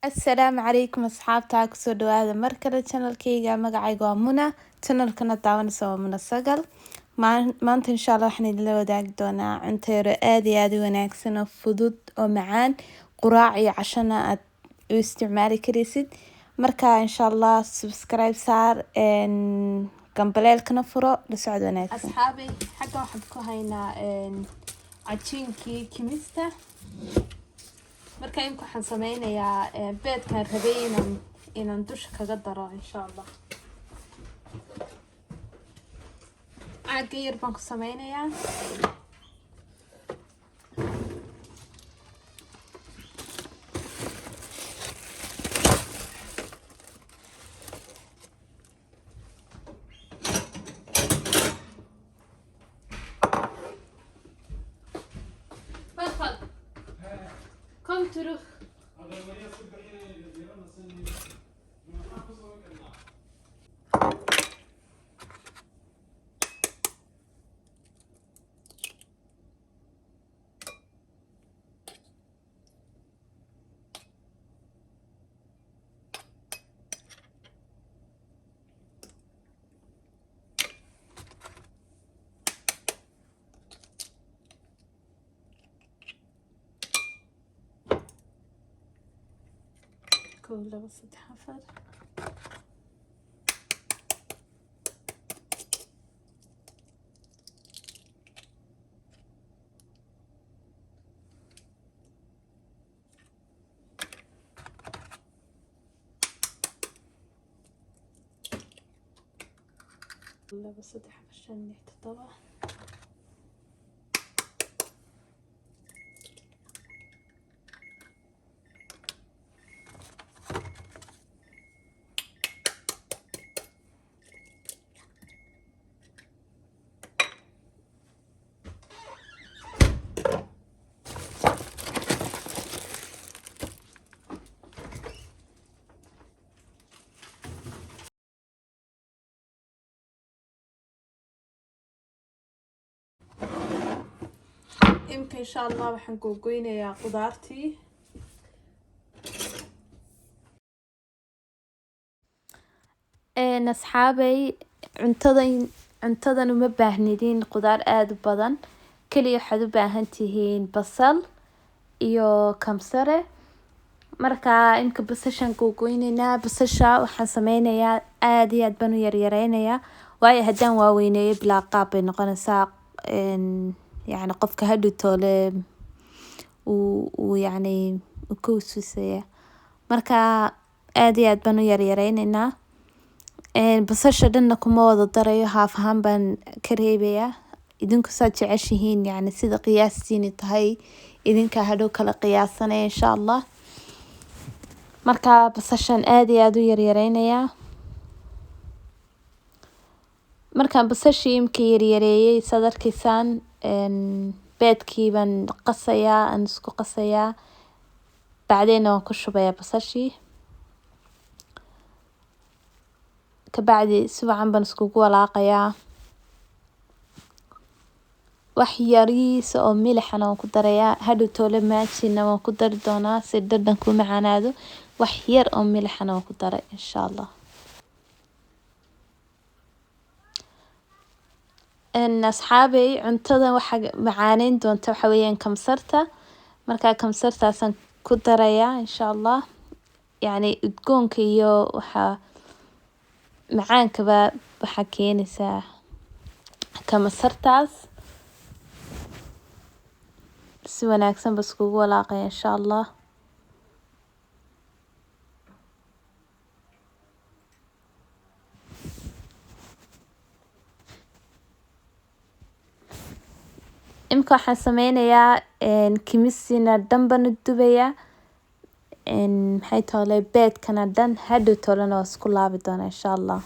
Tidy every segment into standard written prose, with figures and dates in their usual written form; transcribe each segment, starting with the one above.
Asalaamu calaykum asxaabta kusoo dhawaada mar kale channelkayga magacayga waa Muna channelkana daawanaysa waa Muna Sagal maanta insha Allah waxaan idinla wadaagi doonaa cunto yar oo aad iyo aad u wanaagsan oo fudud oo macaan quraac iyo cashana aad u isticmaali karaysid marka insha Allah subscribe saar gambaleelkana furo la socod wanaagsan asxaabay xagga waxaan ku haynaa cajiinkii kimista marka in waxaan sameynayaa beedkan rabay inaan dusha kaga daro insha Allah caaga yar baan ku sameynayaa Come through. كله بس تحفر كله بس تحفر عشان يتطبع إمك إن شاء الله وحنكون قوينا يا قدارتي أصحابي cuntadan uma baahnidin qudaar aad u badan kaliya waxaad u baahan tihiin basal iyo kamsare marka inka basashan googooynaynaa basasha waxaan sameynayaa aad iyo aad baan u yaryareynayaa waayo haddaan waaweyneeyo bilaa qaab bay noqonaysaa يعني qofka hadhow toole uu yani ka waswisaya marka aad iyo aad baan u yaryareynaynaa basasha dhanna kuma wada darayo haaf ahaan baan ka reebayaa idinku saad jeceshihiin yani sida qiyaastiini tahay idinka hadhow kala qiyaasanaya insha Allah marka basashan aad iyo aad u yaryareynayaa markaan basashii imka yaryareeyay saad arkaysaan beedkii baan qasayaa aan isku qasayaa bacdeen waan ku shubayaa basashii kabacdi si wacan baan iskugu walaaqayaa wax yariis oo milixana waan ku darayaa hadhow toole maajina waan ku dari doonaa si dhadhanku u macaanaado wax yar oo milixana waan ku daray insha Allah asxaabay cuntada waxa macaaneyn doonta waxa weeyaan kamsarta marka kamsartaasaan ku darayaa insha Allah yani udgoonka iyo waxa macaankaba waxa keenaysaa kamsartaas si wanaagsan bas kugu walaaqaya insha Allah imka waxaan sameynayaa kimisina dhan baan u dubayaa maxay toole beedkana dhan hadhow toolena waa isku laabi doonaa insha Allah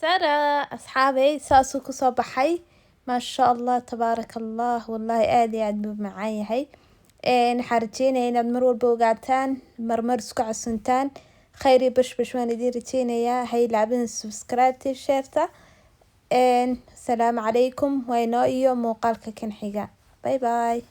ترى أصحابي ساسو كسو بحي ما شاء الله تبارك الله والله آدي عاد معاي هاي نحارجينا إن مرور بوقعتان مرمر سكع السنتان خيري بش وانا دي رتينا يا هاي لعبين سبسكرايب تيشيرتا السلام عليكم وينو إيو موقالك كن حقا باي باي